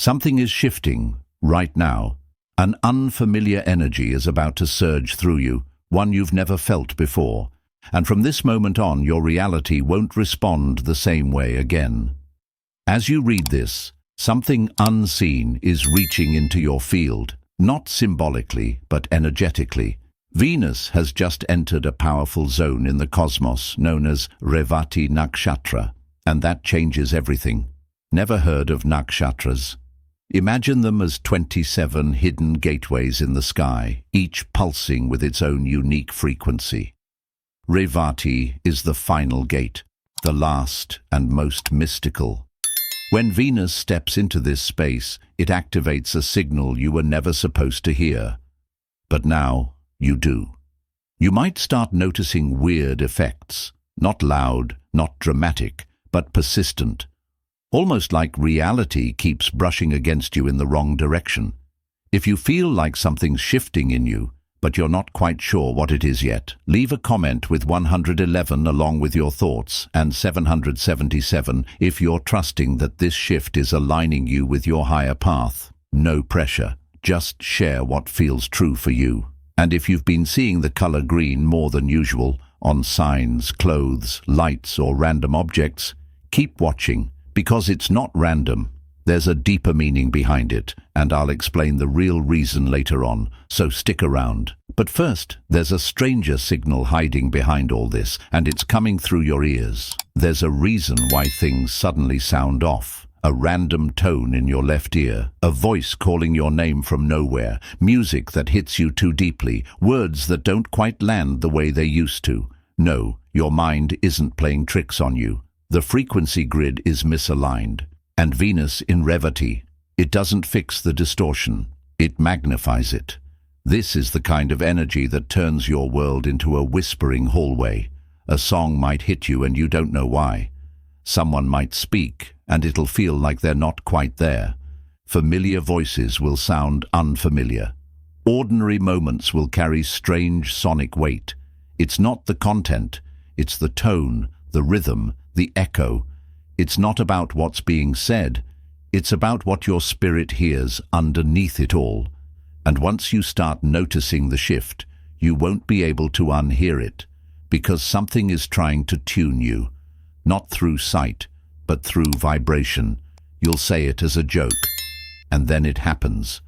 Something is shifting right now. An unfamiliar energy is about to surge through you, one you've never felt before. And from this moment on, your reality won't respond the same way again. As you read this, something unseen is reaching into your field, not symbolically, but energetically. Venus has just entered a powerful zone in the cosmos known as Revati Nakshatra, and that changes everything. Never heard of nakshatras? Imagine them as 27 hidden gateways in the sky, each pulsing with its own unique frequency. Revati is the final gate, the last and most mystical. When Venus steps into this space, it activates a signal you were never supposed to hear. But now, you do. You might start noticing weird effects, not loud, not dramatic, but persistent. Almost like reality keeps brushing against you in the wrong direction. If you feel like something's shifting in you, but you're not quite sure what it is yet, leave a comment with 111 along with your thoughts and 777 if you're trusting that this shift is aligning you with your higher path. No pressure, just share what feels true for you. And if you've been seeing the color green more than usual on signs, clothes, lights or random objects, keep watching. Because it's not random, there's a deeper meaning behind it, and I'll explain the real reason later on, so stick around. But first, there's a stranger signal hiding behind all this, and it's coming through your ears. There's a reason why things suddenly sound off. A random tone in your left ear, a voice calling your name from nowhere, music that hits you too deeply, words that don't quite land the way they used to. No, your mind isn't playing tricks on you. The frequency grid is misaligned, and Venus in Revati, it doesn't fix the distortion, it magnifies it. This is the kind of energy that turns your world into a whispering hallway. A song might hit you and you don't know why. Someone might speak and it'll feel like they're not quite there. Familiar voices will sound unfamiliar. Ordinary moments will carry strange sonic weight. It's not the content, it's the tone, the rhythm, the echo. It's not about what's being said, it's about what your spirit hears underneath it all. And once you start noticing the shift, you won't be able to unhear it, because something is trying to tune you, not through sight, but through vibration. You'll say it as a joke, and then it happens.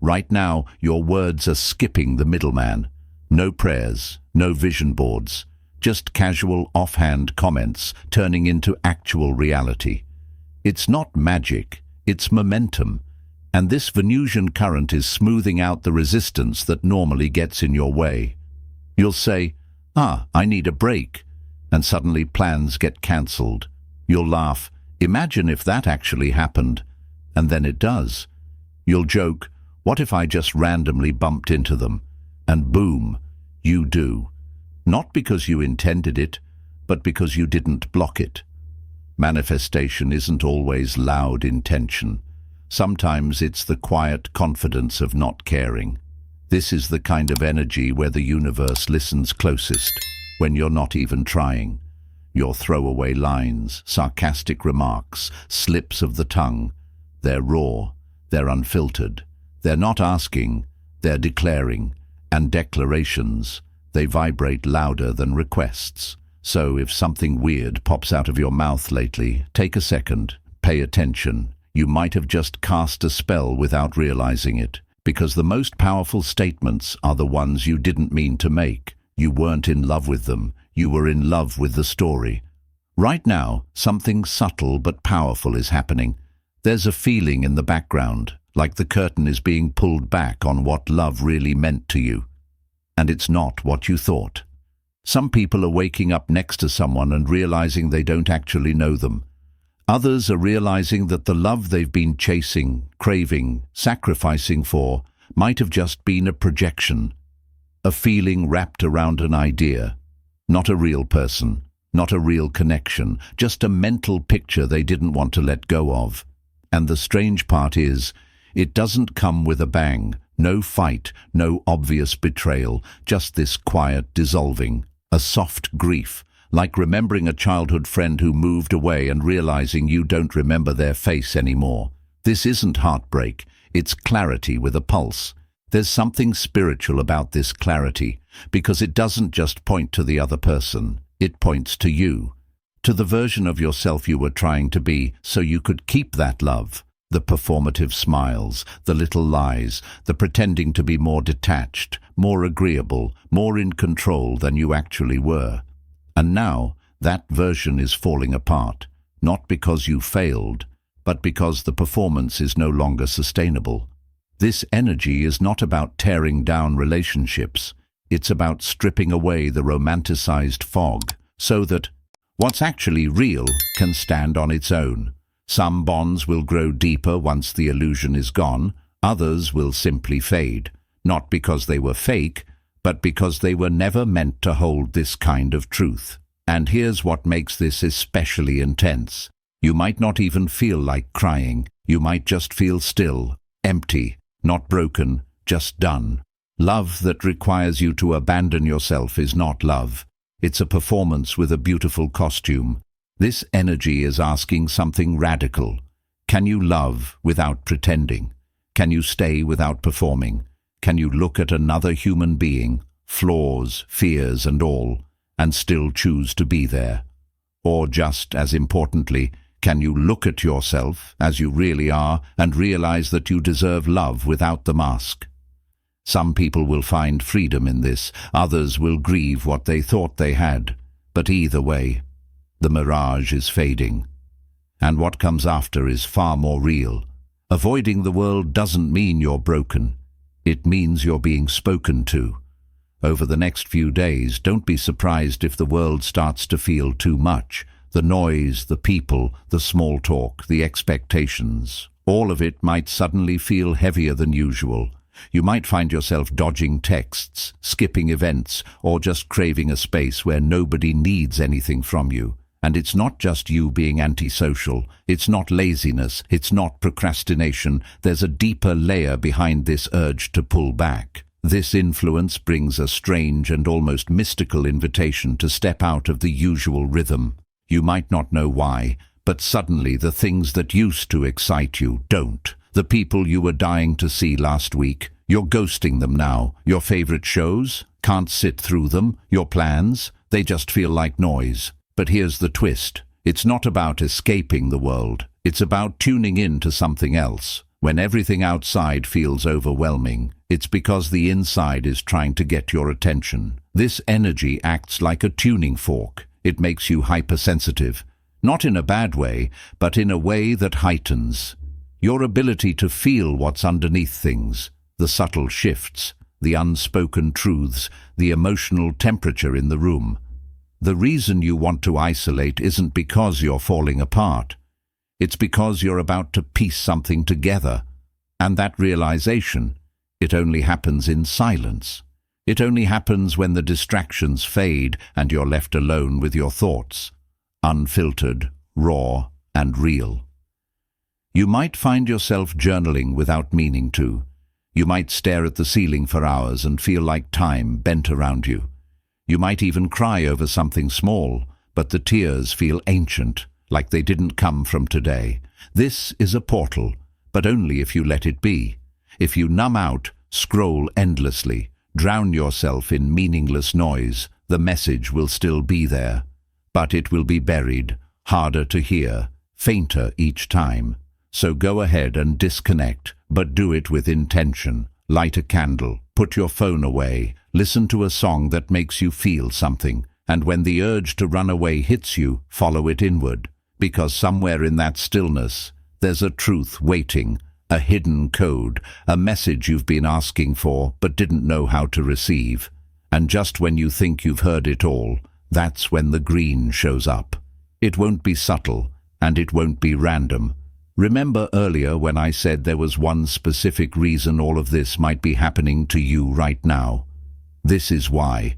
Right now, your words are skipping the middleman. No prayers, no vision boards. Just casual, offhand comments turning into actual reality. It's not magic, it's momentum, and this Venusian current is smoothing out the resistance that normally gets in your way. You'll say, I need a break, and suddenly plans get cancelled. You'll laugh, imagine if that actually happened, and then it does. You'll joke, what if I just randomly bumped into them? And boom, you do. Not because you intended it, but because you didn't block it. Manifestation isn't always loud intention. Sometimes it's the quiet confidence of not caring. This is the kind of energy where the universe listens closest, when you're not even trying. Your throwaway lines, sarcastic remarks, slips of the tongue, they're raw, they're unfiltered. They're not asking, they're declaring, and declarations, they vibrate louder than requests. So if something weird pops out of your mouth lately, take a second, pay attention. You might have just cast a spell without realizing it, because the most powerful statements are the ones you didn't mean to make. You weren't in love with them, you were in love with the story. Right now, something subtle but powerful is happening. There's a feeling in the background, like the curtain is being pulled back on what love really meant to you. And it's not what you thought. Some people are waking up next to someone and realizing they don't actually know them. Others are realizing that the love they've been chasing, craving, sacrificing for might have just been a projection, a feeling wrapped around an idea, not a real person, not a real connection, just a mental picture they didn't want to let go of. And the strange part is, it doesn't come with a bang. No fight, no obvious betrayal, just this quiet dissolving, a soft grief, like remembering a childhood friend who moved away and realizing you don't remember their face anymore. This isn't heartbreak, it's clarity with a pulse. There's something spiritual about this clarity, because it doesn't just point to the other person, it points to you, to the version of yourself you were trying to be so you could keep that love. The performative smiles, the little lies, the pretending to be more detached, more agreeable, more in control than you actually were. And now, that version is falling apart, not because you failed, but because the performance is no longer sustainable. This energy is not about tearing down relationships. It's about stripping away the romanticized fog so that what's actually real can stand on its own. Some bonds will grow deeper once the illusion is gone. Others will simply fade, not because they were fake, but because they were never meant to hold this kind of truth. And here's what makes this especially intense. You might not even feel like crying. You might just feel still, empty, not broken, just done. Love that requires you to abandon yourself is not love. It's a performance with a beautiful costume. This energy is asking something radical. Can you love without pretending? Can you stay without performing? Can you look at another human being, flaws, fears and all, and still choose to be there? Or just as importantly, can you look at yourself as you really are and realize that you deserve love without the mask? Some people will find freedom in this, others will grieve what they thought they had. But either way, the mirage is fading. And what comes after is far more real. Avoiding the world doesn't mean you're broken. It means you're being spoken to. Over the next few days, don't be surprised if the world starts to feel too much. The noise, the people, the small talk, the expectations, all of it might suddenly feel heavier than usual. You might find yourself dodging texts, skipping events, or just craving a space where nobody needs anything from you. And it's not just you being antisocial. It's not laziness. It's not procrastination. There's a deeper layer behind this urge to pull back. This influence brings a strange and almost mystical invitation to step out of the usual rhythm. You might not know why, but suddenly the things that used to excite you don't. The people you were dying to see last week, you're ghosting them now. Your favorite shows, can't sit through them. Your plans, they just feel like noise. But here's the twist. It's not about escaping the world. It's about tuning in to something else. When everything outside feels overwhelming, it's because the inside is trying to get your attention. This energy acts like a tuning fork. It makes you hypersensitive, not in a bad way, but in a way that heightens your ability to feel what's underneath things, the subtle shifts, the unspoken truths, the emotional temperature in the room. The reason you want to isolate isn't because you're falling apart. It's because you're about to piece something together. And that realization, it only happens in silence. It only happens when the distractions fade and you're left alone with your thoughts, unfiltered, raw, and real. You might find yourself journaling without meaning to. You might stare at the ceiling for hours and feel like time bent around you. You might even cry over something small, but the tears feel ancient, like they didn't come from today. This is a portal, but only if you let it be. If you numb out, scroll endlessly, drown yourself in meaningless noise, the message will still be there. But it will be buried, harder to hear, fainter each time. So go ahead and disconnect, but do it with intention. Light a candle, put your phone away, listen to a song that makes you feel something, and when the urge to run away hits you, follow it inward. Because somewhere in that stillness, there's a truth waiting, a hidden code, a message you've been asking for but didn't know how to receive. And just when you think you've heard it all, that's when the green shows up. It won't be subtle, and it won't be random. Remember earlier when I said there was one specific reason all of this might be happening to you right now? This is why.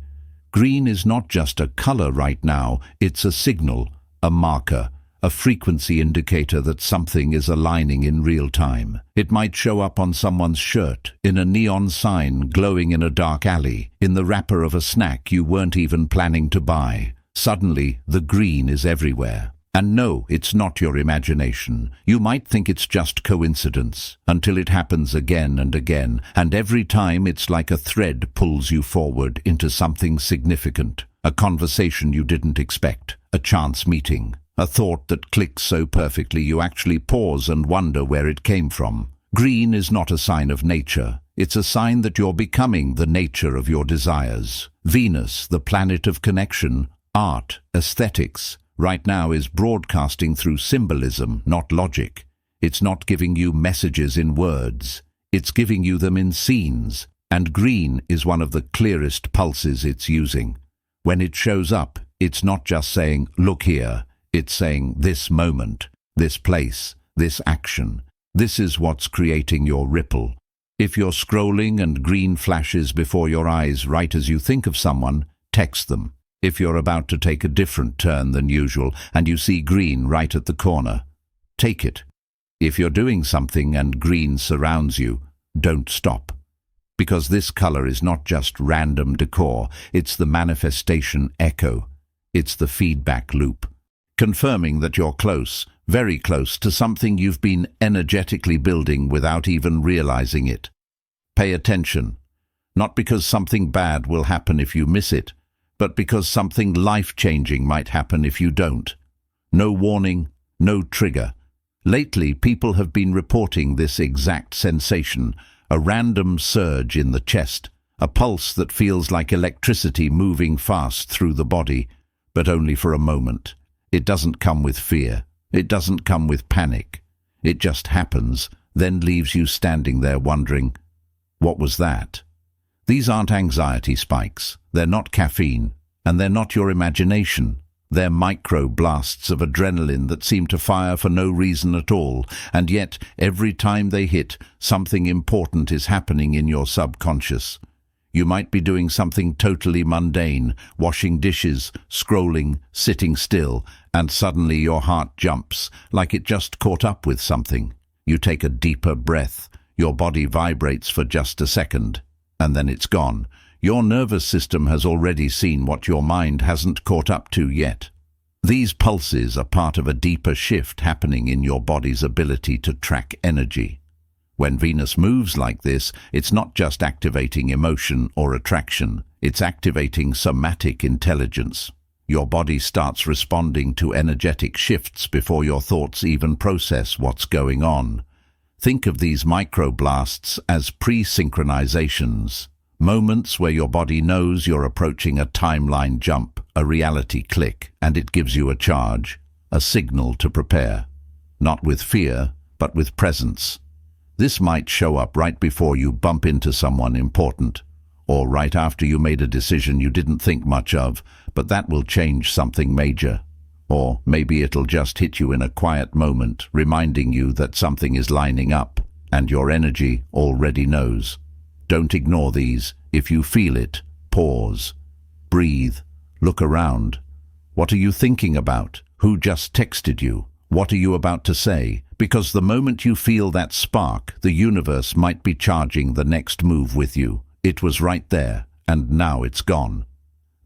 Green is not just a color right now, it's a signal, a marker, a frequency indicator that something is aligning in real time. It might show up on someone's shirt, in a neon sign glowing in a dark alley, in the wrapper of a snack you weren't even planning to buy. Suddenly, the green is everywhere. And no, it's not your imagination. You might think it's just coincidence, until it happens again and again, and every time it's like a thread pulls you forward into something significant. A conversation you didn't expect, a chance meeting, a thought that clicks so perfectly you actually pause and wonder where it came from. Green is not a sign of nature. It's a sign that you're becoming the nature of your desires. Venus, the planet of connection, art, aesthetics, right now is broadcasting through symbolism, not logic. It's not giving you messages in words. It's giving you them in scenes. And green is one of the clearest pulses it's using. When it shows up, it's not just saying, look here. It's saying this moment, this place, this action. This is what's creating your ripple. If you're scrolling and green flashes before your eyes right as you think of someone, text them. If you're about to take a different turn than usual and you see green right at the corner, take it. If you're doing something and green surrounds you, don't stop. Because this color is not just random decor, it's the manifestation echo. It's the feedback loop, confirming that you're close, very close to something you've been energetically building without even realizing it. Pay attention, not because something bad will happen if you miss it, but because something life-changing might happen if you don't. No warning, no trigger. Lately, people have been reporting this exact sensation, a random surge in the chest, a pulse that feels like electricity moving fast through the body, but only for a moment. It doesn't come with fear. It doesn't come with panic. It just happens, then leaves you standing there wondering, what was that? These aren't anxiety spikes. They're not caffeine, and they're not your imagination. They're micro blasts of adrenaline that seem to fire for no reason at all, and yet every time they hit, something important is happening in your subconscious. You might be doing something totally mundane, washing dishes, scrolling, sitting still, and suddenly your heart jumps, like it just caught up with something. You take a deeper breath. Your body vibrates for just a second, and then it's gone. Your nervous system has already seen what your mind hasn't caught up to yet. These pulses are part of a deeper shift happening in your body's ability to track energy. When Venus moves like this, it's not just activating emotion or attraction, it's activating somatic intelligence. Your body starts responding to energetic shifts before your thoughts even process what's going on. Think of these microblasts as pre-synchronizations, moments where your body knows you're approaching a timeline jump, a reality click, and it gives you a charge, a signal to prepare. Not with fear, but with presence. This might show up right before you bump into someone important, or right after you made a decision you didn't think much of, but that will change something major. Or maybe it'll just hit you in a quiet moment, reminding you that something is lining up, and your energy already knows. Don't ignore these. If you feel it, pause. Breathe. Look around. What are you thinking about? Who just texted you? What are you about to say? Because the moment you feel that spark, the universe might be charging the next move with you. It was right there, and now it's gone.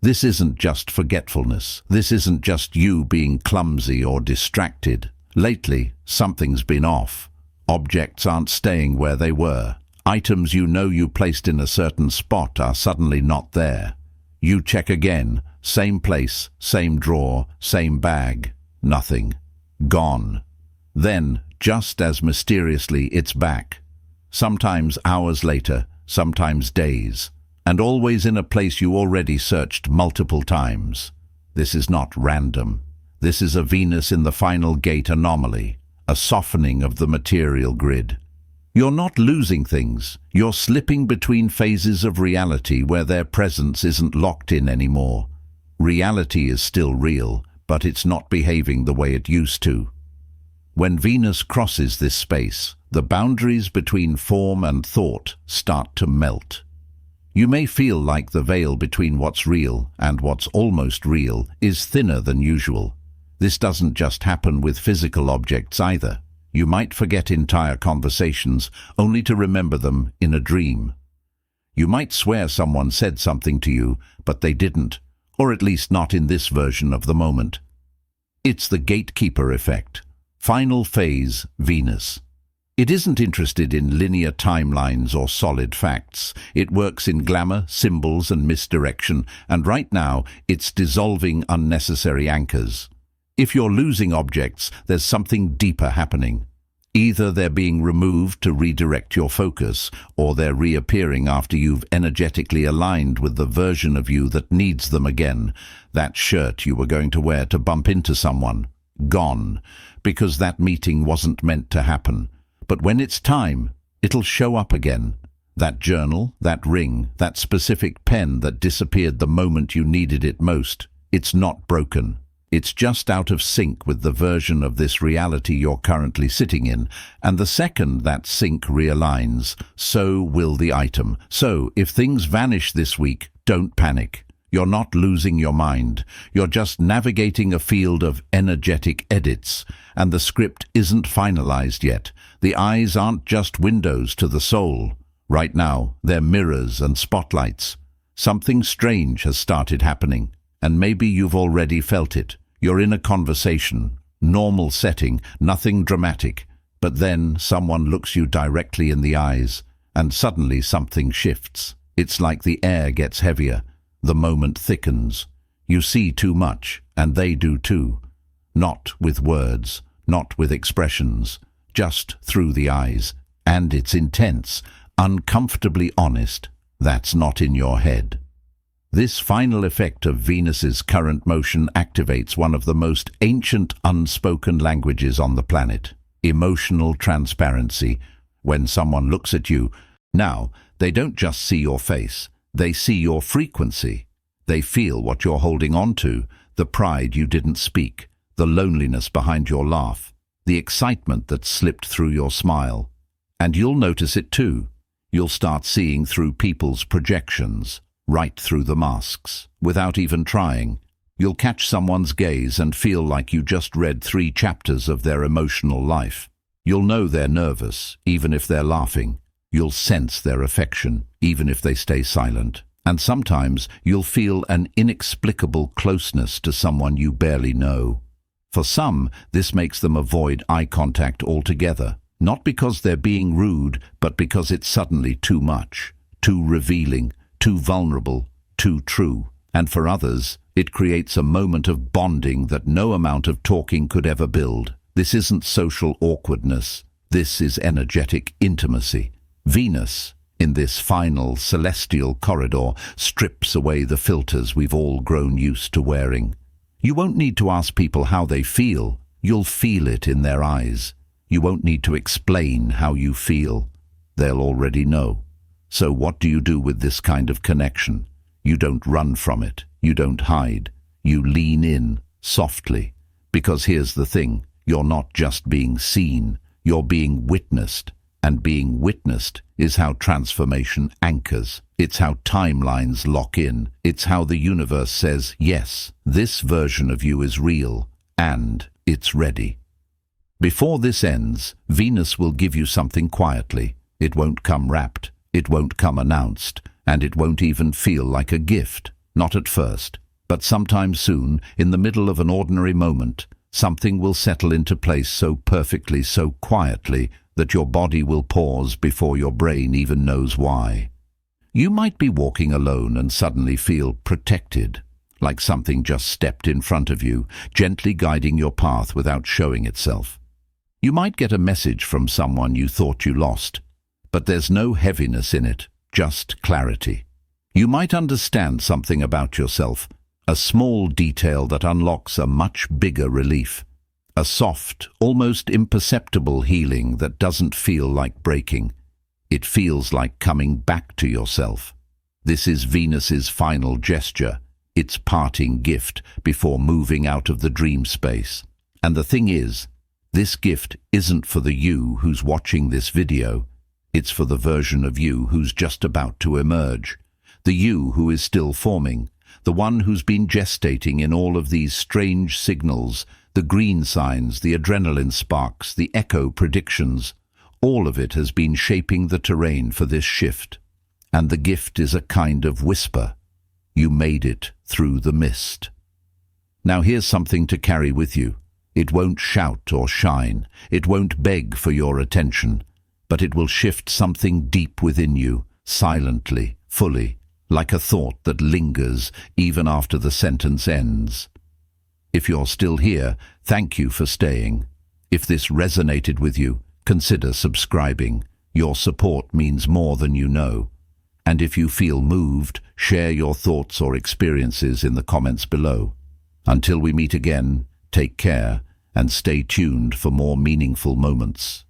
This isn't just forgetfulness. This isn't just you being clumsy or distracted. Lately, something's been off. Objects aren't staying where they were. Items you know you placed in a certain spot are suddenly not there. You check again. Same place, same drawer, same bag. Nothing. Gone. Then, just as mysteriously, it's back. Sometimes hours later, sometimes days. And always in a place you already searched multiple times. This is not random. This is a Venus in the final gate anomaly, a softening of the material grid. You're not losing things. You're slipping between phases of reality where their presence isn't locked in anymore. Reality is still real, but it's not behaving the way it used to. When Venus crosses this space, the boundaries between form and thought start to melt. You may feel like the veil between what's real and what's almost real is thinner than usual. This doesn't just happen with physical objects either. You might forget entire conversations only to remember them in a dream. You might swear someone said something to you, but they didn't, or at least not in this version of the moment. It's the gatekeeper effect. Final phase, Venus. It isn't interested in linear timelines or solid facts. It works in glamour, symbols, and misdirection, and right now it's dissolving unnecessary anchors. If you're losing objects, there's something deeper happening. Either they're being removed to redirect your focus, or they're reappearing after you've energetically aligned with the version of you that needs them again. That shirt you were going to wear to bump into someone. Gone. Because that meeting wasn't meant to happen. But when it's time, it'll show up again. That journal, that ring, that specific pen that disappeared the moment you needed it most. It's not broken. It's just out of sync with the version of this reality you're currently sitting in. And the second that sync realigns, so will the item. So, if things vanish this week, don't panic. You're not losing your mind. You're just navigating a field of energetic edits. And the script isn't finalized yet. The eyes aren't just windows to the soul. Right now, they're mirrors and spotlights. Something strange has started happening. And maybe you've already felt it. You're in a conversation, normal setting, nothing dramatic. But then someone looks you directly in the eyes, and suddenly something shifts. It's like the air gets heavier. The moment thickens. You see too much, and they do too. Not with words, not with expressions, just through the eyes. And it's intense, uncomfortably honest. That's not in your head. This final effect of Venus's current motion activates one of the most ancient unspoken languages on the planet. Emotional transparency. When someone looks at you, now, they don't just see your face. They see your frequency. They feel what you're holding on to, the pride you didn't speak, the loneliness behind your laugh, the excitement that slipped through your smile. And you'll notice it too. You'll start seeing through people's projections, right through the masks, without even trying. You'll catch someone's gaze and feel like you just read 3 chapters of their emotional life. You'll know they're nervous, even if they're laughing. You'll sense their affection, even if they stay silent. And sometimes you'll feel an inexplicable closeness to someone you barely know. For some, this makes them avoid eye contact altogether, not because they're being rude, but because it's suddenly too much, too revealing, too vulnerable, too true. And for others, it creates a moment of bonding that no amount of talking could ever build. This isn't social awkwardness. This is energetic intimacy. Venus, in this final celestial corridor, strips away the filters we've all grown used to wearing. You won't need to ask people how they feel. You'll feel it in their eyes. You won't need to explain how you feel. They'll already know. So what do you do with this kind of connection? You don't run from it. You don't hide. You lean in, softly. Because here's the thing, you're not just being seen, you're being witnessed. And being witnessed is how transformation anchors. It's how timelines lock in. It's how the universe says, yes, this version of you is real, and it's ready. Before this ends, Venus will give you something quietly. It won't come wrapped. It won't come announced. And it won't even feel like a gift. Not at first. But sometime soon, in the middle of an ordinary moment, something will settle into place so perfectly, so quietly, that your body will pause before your brain even knows why. You might be walking alone and suddenly feel protected, like something just stepped in front of you, gently guiding your path without showing itself. You might get a message from someone you thought you lost, but there's no heaviness in it, just clarity. You might understand something about yourself, a small detail that unlocks a much bigger relief. A soft, almost imperceptible healing that doesn't feel like breaking. It feels like coming back to yourself. This is Venus's final gesture, its parting gift before moving out of the dream space. And the thing is, this gift isn't for the you who's watching this video. It's for the version of you who's just about to emerge. The you who is still forming. The one who's been gestating in all of these strange signals, the green signs, the adrenaline sparks, the echo predictions. All of it has been shaping the terrain for this shift. And the gift is a kind of whisper. You made it through the mist. Now here's something to carry with you. It won't shout or shine. It won't beg for your attention. But it will shift something deep within you, silently, fully, like a thought that lingers even after the sentence ends. If you're still here, thank you for staying. If this resonated with you, consider subscribing. Your support means more than you know. And if you feel moved, share your thoughts or experiences in the comments below. Until we meet again, take care and stay tuned for more meaningful moments.